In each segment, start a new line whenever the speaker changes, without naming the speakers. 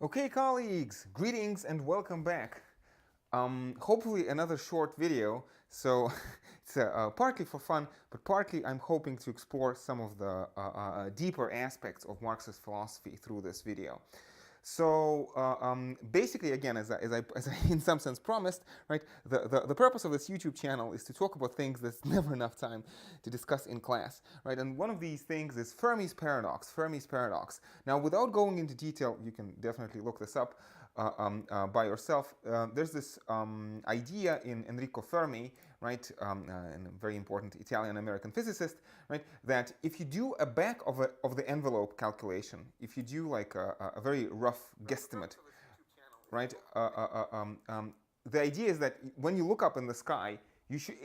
Okay, colleagues, greetings and welcome back. Hopefully another short video. So it's partly for fun, but partly I'm hoping to explore some of the deeper aspects of Marxist philosophy through this video. So basically, again, as I in some sense promised, right, the purpose of this YouTube channel is to talk about things there's never enough time to discuss in class, right? And one of these things is Fermi's paradox. Fermi's paradox. Now, without going into detail, you can definitely look this up by yourself. There's this idea in Enrico Fermi, right, and a very important Italian-American physicist, right, that if you do a back of the envelope calculation, if you do like a very rough guesstimate, right, the idea is that when you look up in the sky,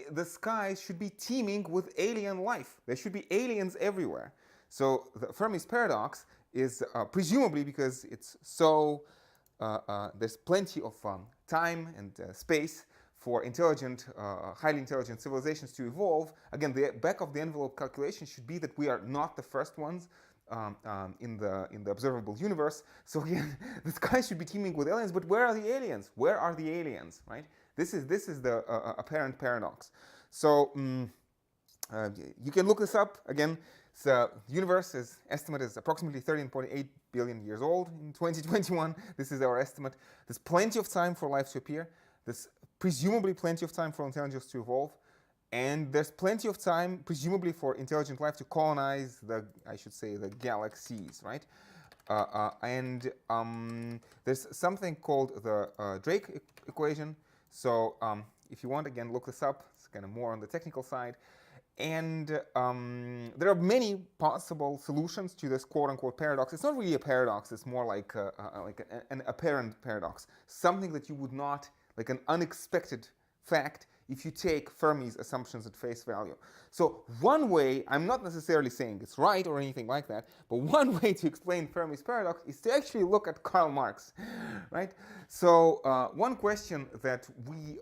the sky should be teeming with alien life. There should be aliens everywhere. So the Fermi's paradox is presumably because it's so there's plenty of time and space for intelligent, highly intelligent civilizations to evolve. Again, the back of the envelope calculation should be that we are not the first ones in the observable universe. So again, the sky should be teeming with aliens. But where are the aliens? Where are the aliens? Right? This is the apparent paradox. So you can look this up again. The universe is estimated as approximately 13.8 billion years old in 2021. This is our estimate. There's plenty of time for life to appear. There's presumably plenty of time for intelligence to evolve. And there's plenty of time, presumably, for intelligent life to colonize I should say, the galaxies, right? There's something called the Drake equation. So if you want, again, look this up. It's kind of more on the technical side. And there are many possible solutions to this quote-unquote paradox. It's not really a paradox. It's more like an apparent paradox, something that you would not, like an unexpected fact, if you take Fermi's assumptions at face value. So one way, I'm not necessarily saying it's right or anything like that, but one way to explain Fermi's paradox is to actually look at Karl Marx, right? So one question that we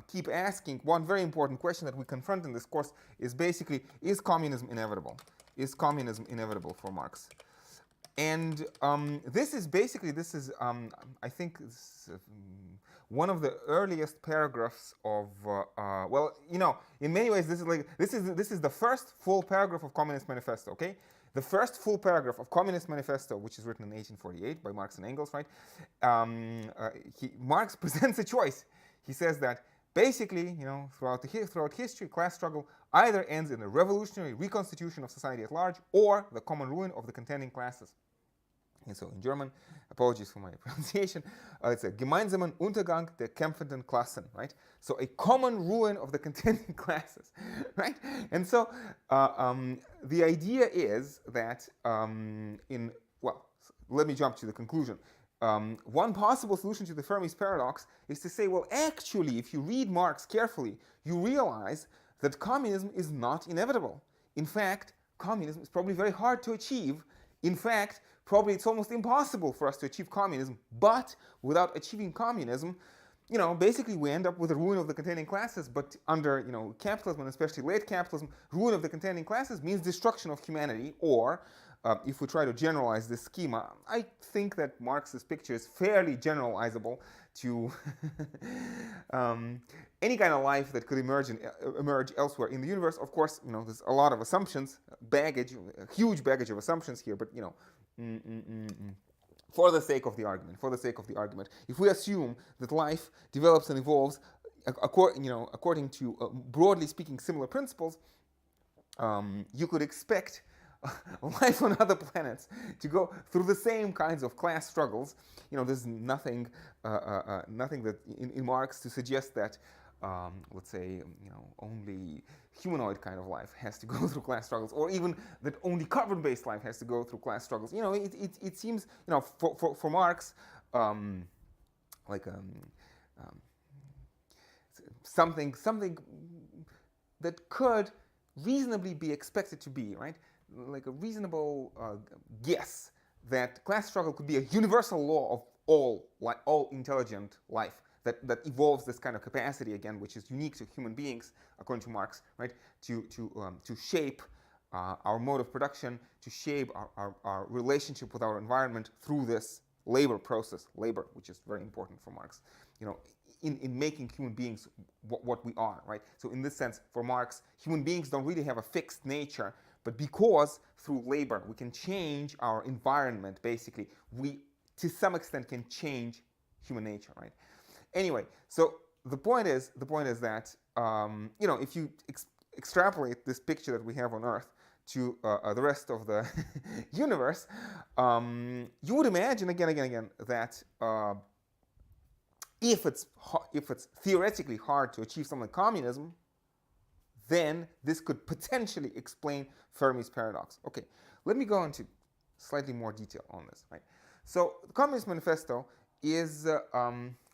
keep asking, one very important question that we confront in this course is basically, is communism inevitable? Is communism inevitable for Marx? And this is, I think, one of the earliest paragraphs of, well, you know, in many ways, this is the first full paragraph of Communist Manifesto, okay? The first full paragraph of Communist Manifesto, which is written in 1848 by Marx and Engels, right? Marx presents a choice. He says that basically, you know, throughout history, class struggle either ends in a revolutionary reconstitution of society at large or the common ruin of the contending classes. And so in German, apologies for my pronunciation, it's a gemeinsamen Untergang der kämpfenden Klassen, right? So a common ruin of the contending classes, right? And so the idea is that well, let me jump to the conclusion. One possible solution to the Fermi's paradox is to say, well, actually, if you read Marx carefully, you realize that communism is not inevitable. In fact, communism is probably very hard to achieve. In fact, probably it's almost impossible for us to achieve communism, but without achieving communism, you know, basically we end up with the ruin of the contending classes, but under, you know, capitalism, and especially late capitalism, ruin of the contending classes means destruction of humanity, or if we try to generalize this schema, I think that Marx's picture is fairly generalizable to any kind of life that could emerge elsewhere in the universe. Of course, you know, there's a lot of assumptions, baggage, a huge baggage of assumptions here, but, you know, for the sake of the argument, if we assume that life develops and evolves according to broadly speaking similar principles, you could expect life on other planets to go through the same kinds of class struggles. You know, there's nothing that in Marx to suggest that let's say, you know, only humanoid kind of life has to go through class struggles, or even that only carbon-based life has to go through class struggles. You know, it seems, you know, for Marx, something that could reasonably be expected to be, right, like a reasonable guess that class struggle could be a universal law of all intelligent life. That evolves this kind of capacity, again, which is unique to human beings, according to Marx, right? To shape our mode of production, to shape our relationship with our environment through this labor process, labor, which is very important for Marx, you know, in making human beings what we are, right? So in this sense, for Marx, human beings don't really have a fixed nature, but because through labor we can change our environment, basically, we to some extent can change human nature, right? Anyway, so the point is that you know, if you extrapolate this picture that we have on Earth to the rest of the universe, you would imagine again that if it's theoretically hard to achieve something like communism, then this could potentially explain Fermi's paradox. Okay, let me go into slightly more detail on this, right? So the Communist Manifesto is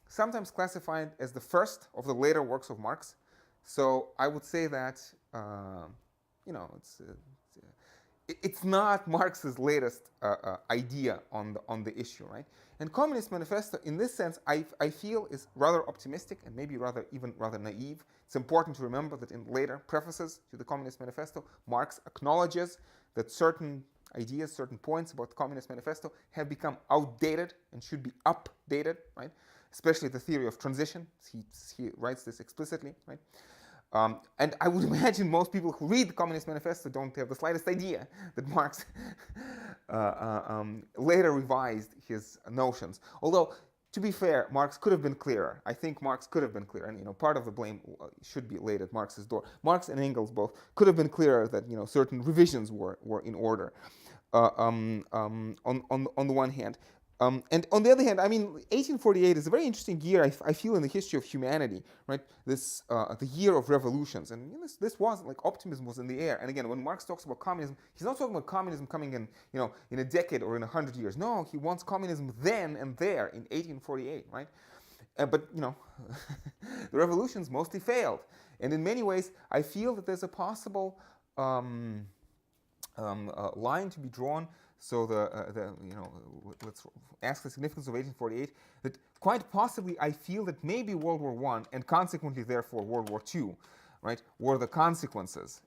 sometimes classified as the first of the later works of Marx. So I would say that you know, it's not Marx's latest idea on the issue, right? And Communist Manifesto, in this sense, I feel is rather optimistic and maybe rather naive. It's important to remember that in later prefaces to the Communist Manifesto, Marx acknowledges that certain ideas, certain points about the Communist Manifesto have become outdated and should be updated, right? Especially the theory of transition. He writes this explicitly, right? And I would imagine most people who read the Communist Manifesto don't have the slightest idea that Marx later revised his notions. Although, to be fair, Marx could have been clearer. I think Marx could have been clearer, and you know, part of the blame should be laid at Marx's door. Marx and Engels both could have been clearer that, you know, certain revisions were in order. On the one hand. And on the other hand, I mean, 1848 is a very interesting year, I feel, in the history of humanity, right? This, the year of revolutions. And you know, this was, like, optimism was in the air. And again, when Marx talks about communism, he's not talking about communism coming in, you know, in a decade or in 100 years. No, he wants communism then and there in 1848, right? But, you know, the revolutions mostly failed. And in many ways, I feel that there's a possible line to be drawn. So you know, let's ask the significance of 1848. That quite possibly, I feel that maybe World War I and consequently, therefore, World War II, right, were the consequences,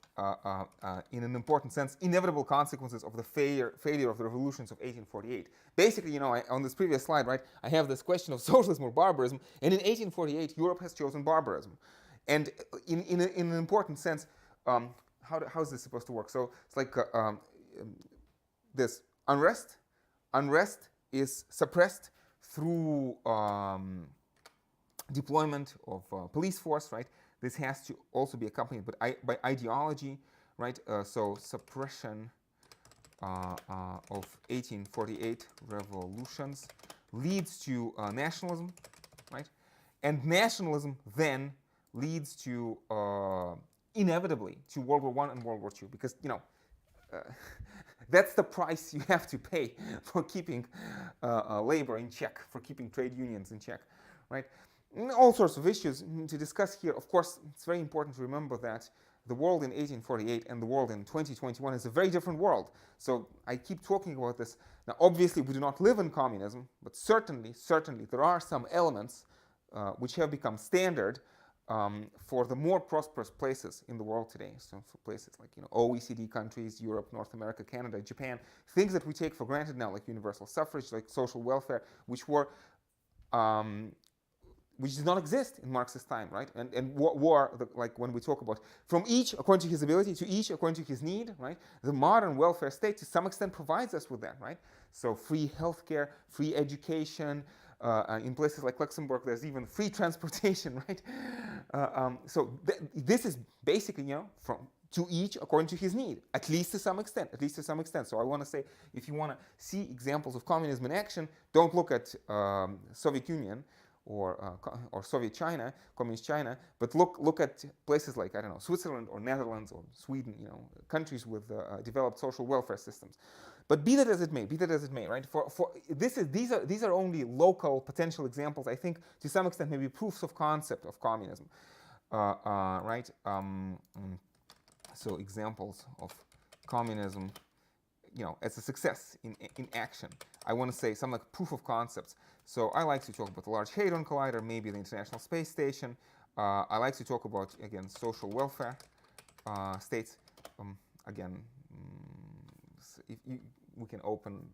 in an important sense, inevitable consequences of the failure of the revolutions of 1848. Basically, you know, on this previous slide, right, I have this question of socialism or barbarism, and in 1848, Europe has chosen barbarism, and in an important sense, how is this supposed to work? So it's like this unrest is suppressed through deployment of police force, right? This has to also be accompanied by ideology, right? So suppression of 1848 revolutions leads to nationalism, right? And nationalism then leads to inevitably to World War I and World War II, because, you know, that's the price you have to pay for keeping labor in check, for keeping trade unions in check, right? And all sorts of issues to discuss here. Of course, it's very important to remember that the world in 1848 and the world in 2021 is a very different world. So I keep talking about this. Now, obviously, we do not live in communism, but certainly, there are some elements which have become standard for the more prosperous places in the world today. So for places like, you know, OECD countries, Europe, North America, Canada, Japan, things that we take for granted now, like universal suffrage, like social welfare, which were which did not exist in Marxist time, right? And like when we talk about from each according to his ability to each according to his need, right? The modern welfare state to some extent provides us with that, right? So free healthcare, free education. In places like Luxembourg, there's even free transportation, right? So this is basically, you know, from to each according to his need, at least to some extent. So I want to say, if you want to see examples of communism in action, don't look at Soviet Union or Soviet China, communist China, but look at places like, I don't know, Switzerland or Netherlands or Sweden, you know, countries with developed social welfare systems. But be that as it may, right? These are only local potential examples. I think to some extent maybe proofs of concept of communism, right? So examples of communism, you know, as a success in action. I want to say some like proof of concepts. So I like to talk about the Large Hadron Collider, maybe the International Space Station. I like to talk about, again, social welfare states. Again, we can open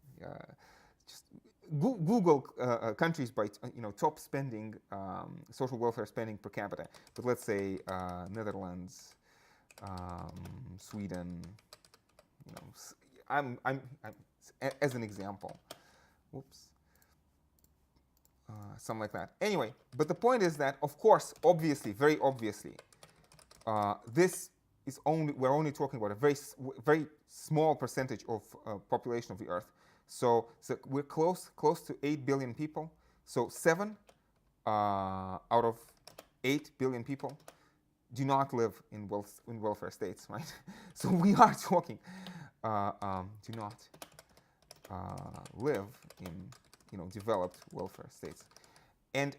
just Google countries by top spending, social welfare spending per capita. But let's say Netherlands, Sweden. You know, I'm as an example. Whoops. Something like that. Anyway, but the point is that, of course, obviously, very obviously, this is we're only talking about a very small percentage of population of the Earth. So we're close to 8 billion people. So 7 out of 8 billion people do not live in welfare states, right? So we are talking do not live in developed welfare states. And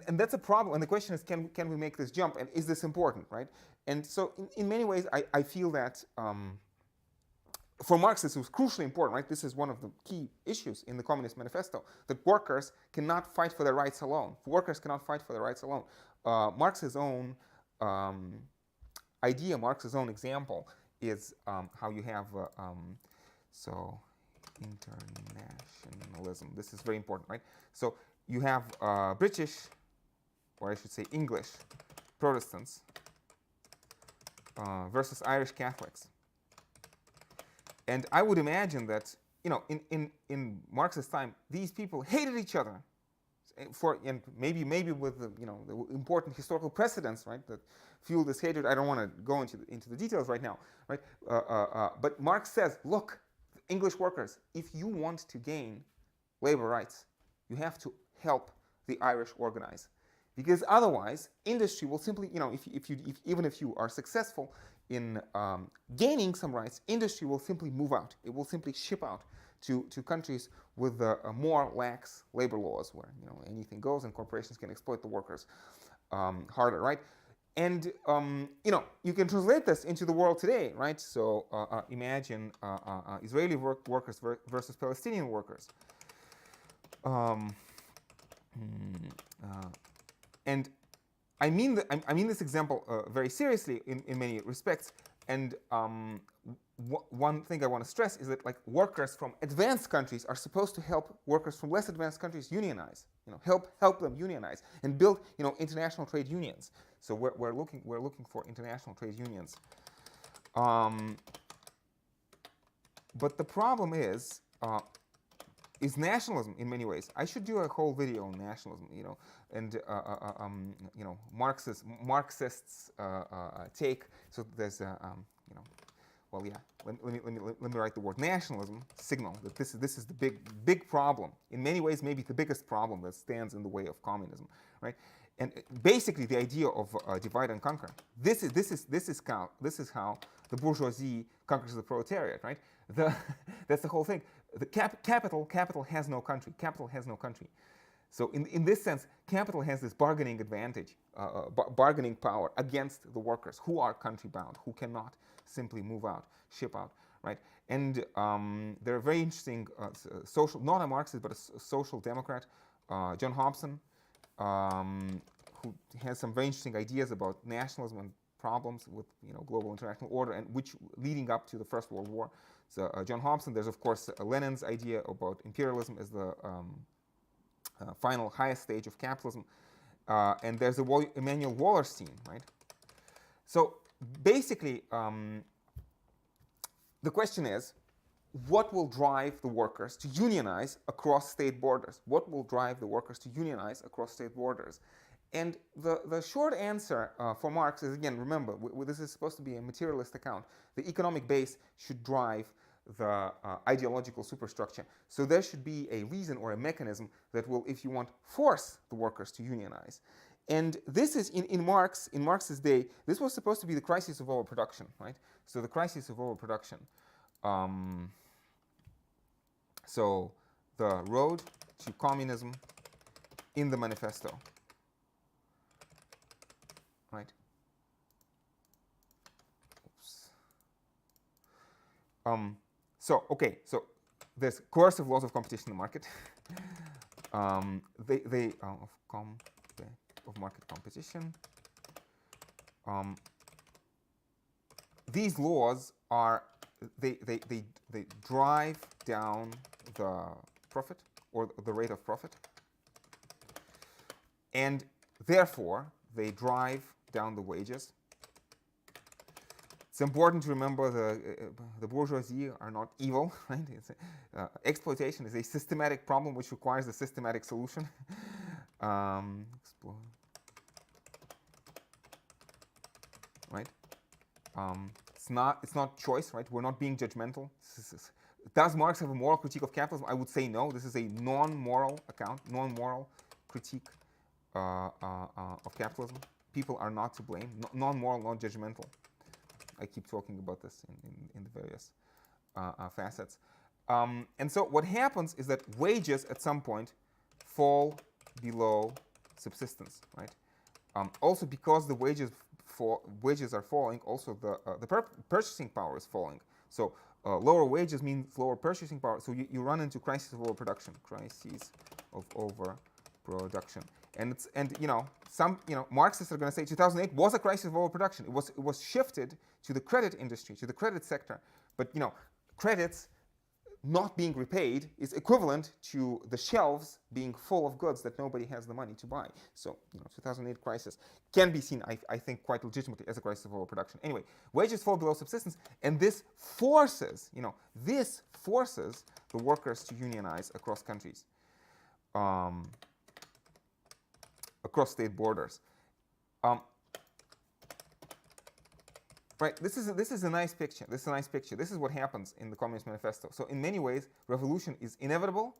that's a problem. And the question is, can we make this jump? And is this important, right? And so in many ways, I feel that for Marx, this was crucially important, right? This is one of the key issues in the Communist Manifesto, that workers cannot fight for their rights alone. Workers cannot fight for their rights alone. Marx's own idea, Marx's own example is how you have, so internationalism. This is very important, right? So you have British, or I should say English, Protestants versus Irish Catholics. And I would imagine that, in Marx's time, these people hated each other, and maybe with the important historical precedents, right, that fuel this hatred. I don't want to go into the details right now, right? But Marx says, look, English workers, if you want to gain labor rights, you have to help the Irish organize, because otherwise industry will simply, even if you are successful in gaining some rights, industry will simply move out. It will simply ship out to countries with more lax labor laws, where anything goes and corporations can exploit the workers harder, right? And you can translate this into the world today, right? So imagine Israeli workers versus Palestinian workers. And I mean this example very seriously in many respects. And one thing I want to stress is that, like, workers from advanced countries are supposed to help workers from less advanced countries unionize. Help them unionize and build international trade unions. So we're looking for international trade unions. But the problem is nationalism in many ways. I should do a whole video on nationalism, and Marxists take. So there's well, yeah. Let me write the word nationalism. Signal that this is the big problem. In many ways, maybe the biggest problem that stands in the way of communism, right? And basically, the idea of divide and conquer. This is how the bourgeoisie conquers the proletariat, right? That's the whole thing. The capital has no country. Capital has no country. So in this sense, capital has this bargaining advantage, bargaining power against the workers who are country bound, who cannot simply move out, ship out, right? And there are very interesting social, not a Marxist, but a social democrat, John Hobson, who has some very interesting ideas about nationalism and problems with global international order, and which leading up to the First World War. So John Hobson. There's of course Lenin's idea about imperialism as the final highest stage of capitalism, and there's Emanuel Wallerstein, right? So basically, the question is, what will drive the workers to unionize across state borders? What will drive the workers to unionize across state borders? And the short answer for Marx is, again, remember, this is supposed to be a materialist account. The economic base should drive the ideological superstructure. So there should be a reason or a mechanism that will, if you want, force the workers to unionize. And this is, in Marx's day, this was supposed to be the crisis of overproduction, right? So the crisis of overproduction. So the road to communism in the manifesto, right? Oops. So there's coercive laws of competition in the market. Of market competition. These laws are they drive down the profit or the rate of profit. And therefore, they drive down the wages. It's important to remember the bourgeoisie are not evil, right? Exploitation is a systematic problem which requires a systematic solution. Right? It's not choice, right? We're not being judgmental. Does Marx have a moral critique of capitalism? I would say no. This is a non-moral account, non-moral critique of capitalism. People are not to blame. Non-moral, non-judgmental. I keep talking about this in the various facets. And so what happens is that wages at some point fall below subsistence, right? Also because the wages are falling, also the purchasing power is falling. So lower wages means lower purchasing power. So you run into crisis of overproduction, crises of overproduction. And some Marxists are going to say 2008 was a crisis of overproduction. It was shifted to the credit industry, to the credit sector. But credits not being repaid is equivalent to the shelves being full of goods that nobody has the money to buy. So 2008 crisis can be seen, I think, quite legitimately as a crisis of overproduction. Anyway, wages fall below subsistence, and this forces the workers to unionize across countries, across state borders. Right. This is a nice picture. This is what happens in the Communist Manifesto. So in many ways, revolution is inevitable.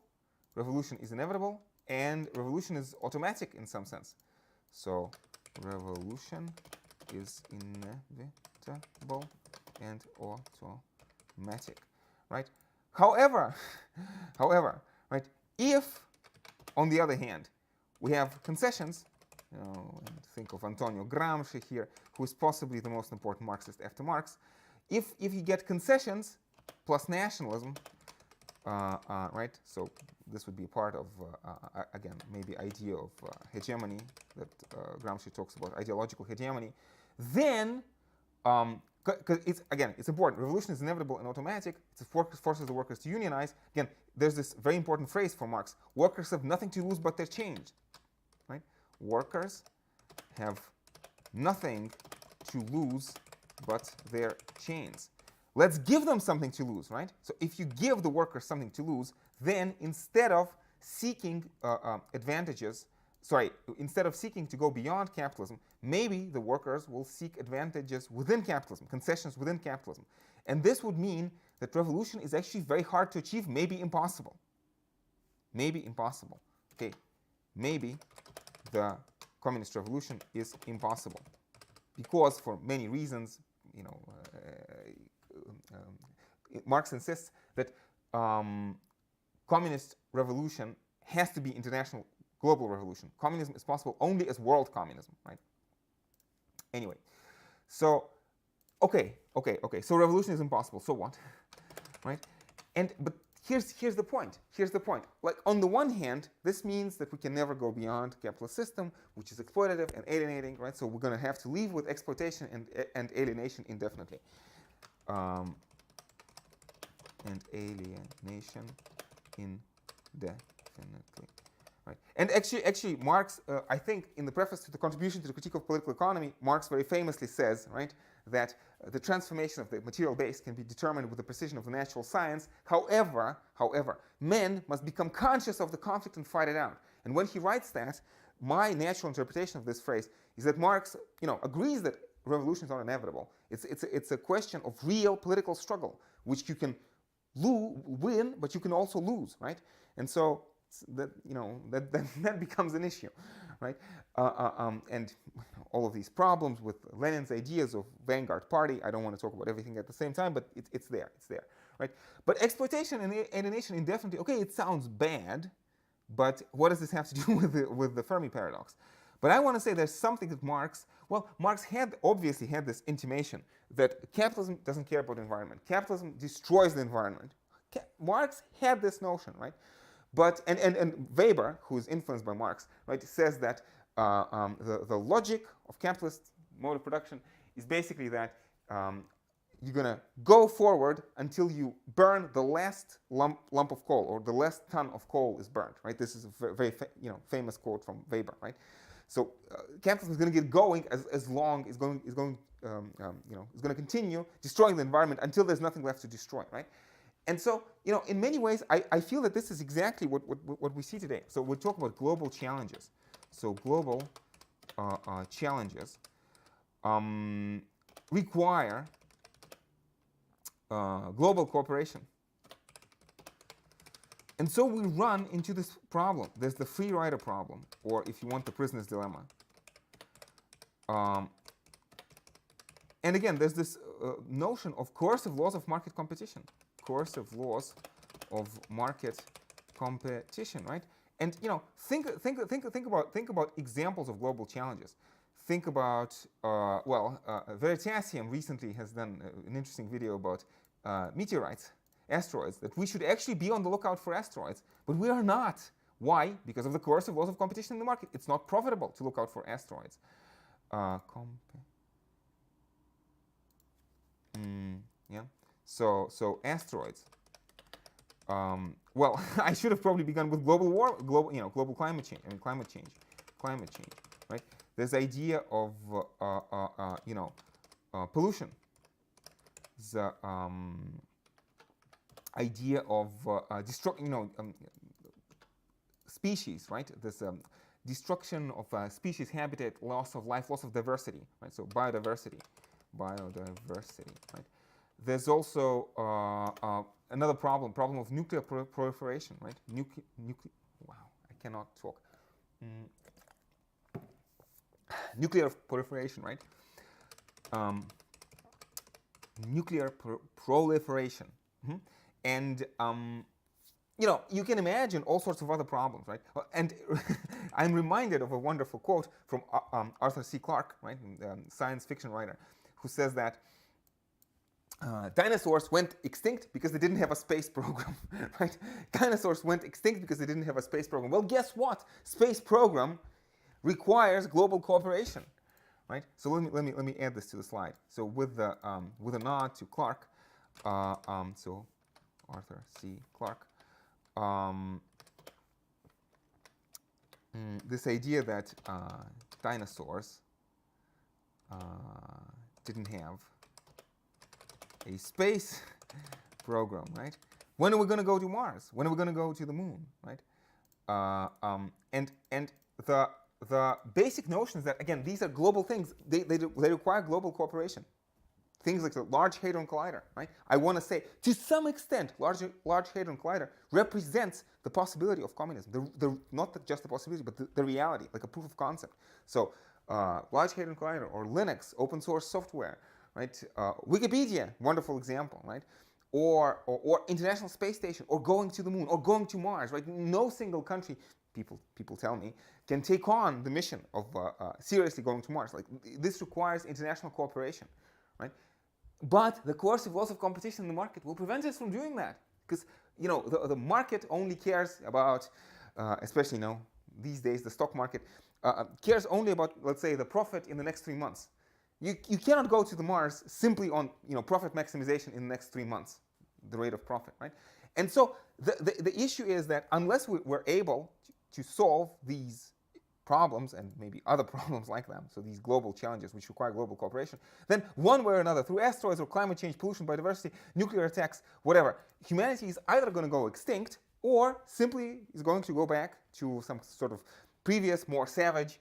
And revolution is automatic in some sense. So revolution is inevitable and automatic. Right. However, right. If, on the other hand, we have concessions. And think of Antonio Gramsci here, who is possibly the most important Marxist after Marx. If you get concessions plus nationalism, right? So this would be a part of, again, maybe idea of hegemony that Gramsci talks about, ideological hegemony. Then, because it's important. Revolution is inevitable and automatic. It forces the workers to unionize. Again, there's this very important phrase for Marx: workers have nothing to lose but their change. Right? Workers have nothing to lose but their chains. Let's give them something to lose, right? So if you give the workers something to lose, then instead of seeking instead of seeking to go beyond capitalism, maybe the workers will seek advantages within capitalism, concessions within capitalism. And this would mean that revolution is actually very hard to achieve, maybe impossible. Maybe impossible. Okay, maybe the communist revolution is impossible because, for many reasons, Marx insists that communist revolution has to be international, global revolution. Communism is possible only as world communism, right? Anyway, so okay. So revolution is impossible. So what, right? But here's the point. Like, on the one hand, this means that we can never go beyond capitalist system, which is exploitative and alienating, right? So we're going to have to live with exploitation and alienation indefinitely. And alienation indefinitely, right? And actually, Marx, I think, in the preface to the Contribution to the Critique of Political Economy, Marx very famously says, right, that the transformation of the material base can be determined with the precision of the natural science. However, men must become conscious of the conflict and fight it out. And when he writes that, my natural interpretation of this phrase is that Marx, agrees that revolution is not inevitable. It's a question of real political struggle, which you can win, but you can also lose, right? And so that becomes an issue, right? And all of these problems with Lenin's ideas of vanguard party. I don't want to talk about everything at the same time, but it's there, right? But exploitation and alienation indefinitely. Okay, it sounds bad, but what does this have to do with the Fermi paradox? But I want to say there's something that Marx obviously had this intimation that capitalism doesn't care about the environment. Capitalism destroys the environment. Marx had this notion, right? But and Weber, who is influenced by Marx, right, says that the logic of capitalist mode of production is basically that you're gonna go forward until you burn the last lump of coal, or the last ton of coal is burned, right? This is a very famous quote from Weber, right? So capitalism is going to get going as long is going is going to continue destroying the environment until there's nothing left to destroy, right? And so, in many ways, I feel that this is exactly what we see today. So we talk about global challenges. So global challenges require global cooperation. And so we run into this problem. There's the free rider problem, or if you want, the prisoner's dilemma. And again, there's this notion of coercive laws of market competition. Coercive laws of market competition, right? And think about examples of global challenges. Think about Veritasium recently has done an interesting video about meteorites, asteroids, that we should actually be on the lookout for asteroids, but we are not. Why? Because of the coercive laws of competition in the market. It's not profitable to look out for asteroids. So asteroids. Well, I should have probably begun with global climate change. Climate change, right? This idea of pollution. The idea of species, right? This destruction of species, habitat, loss of life, loss of diversity, right? So biodiversity, right? There's also another problem of nuclear proliferation, right? Wow, I cannot talk. Nuclear proliferation, right? Nuclear proliferation. And you can imagine all sorts of other problems, right? And I'm reminded of a wonderful quote from Arthur C. Clarke, right, science fiction writer, who says that dinosaurs went extinct because they didn't have a space program, right? Dinosaurs went extinct because they didn't have a space program. Well, guess what? Space program requires global cooperation, right? So let me add this to the slide. So with a nod to Clarke, so Arthur C. Clarke, this idea that dinosaurs didn't have a space program, right? When are we going to go to Mars? When are we going to go to the moon, right? And the basic notion is that, again, these are global things. They require global cooperation. Things like the Large Hadron Collider, right? I want to say, to some extent, Large Hadron Collider represents the possibility of communism. Not just the possibility, but the reality, like a proof of concept. So, Large Hadron Collider, or Linux, open source software, right? Wikipedia, wonderful example, right? Or International Space Station, or going to the moon, or going to Mars, right? No single country, people tell me, can take on the mission of seriously going to Mars. Like, this requires international cooperation, right? But the coercive laws of competition in the market will prevent us from doing that, because the market only cares about, especially these days, the stock market cares only about, let's say, the profit in the next 3 months. You cannot go to the Mars simply on profit maximization in the next 3 months, the rate of profit, right? And so the issue is that unless we're able to solve these problems, and maybe other problems like them, so these global challenges which require global cooperation, then one way or another, through asteroids or climate change, pollution, biodiversity, nuclear attacks, whatever, humanity is either going to go extinct or simply is going to go back to some sort of previous, more savage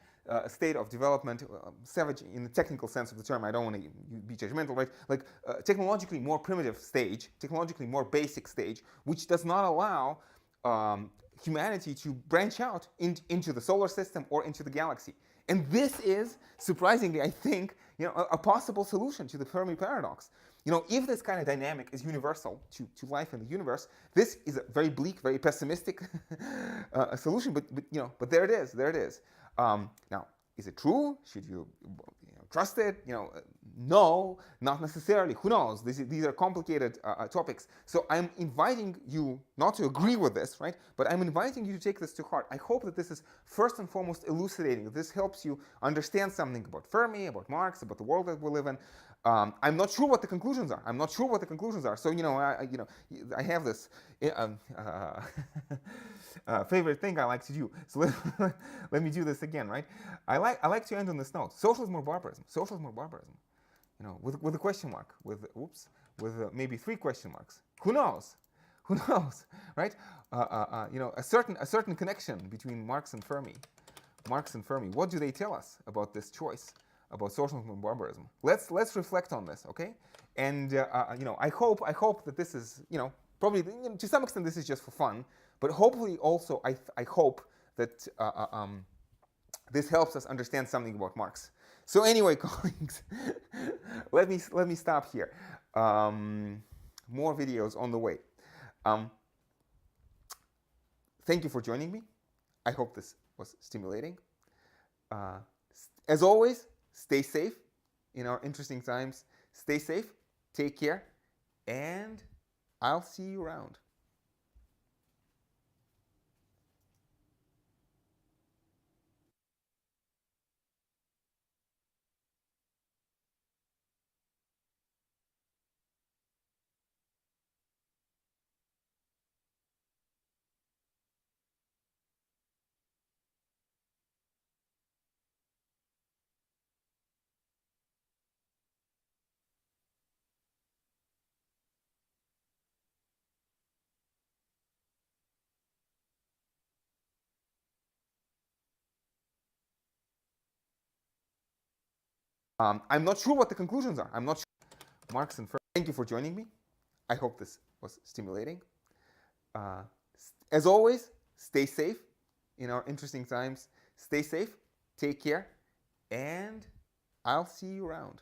state of development. Savage in the technical sense of the term, I don't want to be judgmental, right? Like technologically more primitive stage, technologically more basic stage, which does not allow humanity to branch out into the solar system or into the galaxy. And this is, surprisingly, I think, a possible solution to the Fermi Paradox. If this kind of dynamic is universal to life in the universe, this is a very bleak, very pessimistic solution, but there it is. Now, is it true? Should you trust it? No, not necessarily. Who knows? These are complicated topics. So I'm inviting you not to agree with this, right? But I'm inviting you to take this to heart. I hope that this is first and foremost elucidating. This helps you understand something about Fermi, about Marx, about the world that we live in. I'm not sure what the conclusions are. I'm not sure what the conclusions are. So I have this favorite thing I like to do. So let me do this again, right? I like to end on this note. Socialism or barbarism? Socialism or barbarism? With a question mark, with maybe 3 question marks. Who knows? Who knows, right? A certain connection between Marx and Fermi. Marx and Fermi. What do they tell us about this choice, about socialism and barbarism? Let's reflect on this, okay? And I hope that this is probably to some extent this is just for fun, but hopefully also I hope that this helps us understand something about Marx. So anyway, colleagues, let me stop here. More videos on the way. Thank you for joining me. I hope this was stimulating. As always, stay safe in our interesting times. Stay safe, take care, and I'll see you around. I'm not sure what the conclusions are. I'm not sure. Marx and Fermi. Thank you for joining me. I hope this was stimulating. As always, stay safe in our interesting times. Stay safe, take care, and I'll see you around.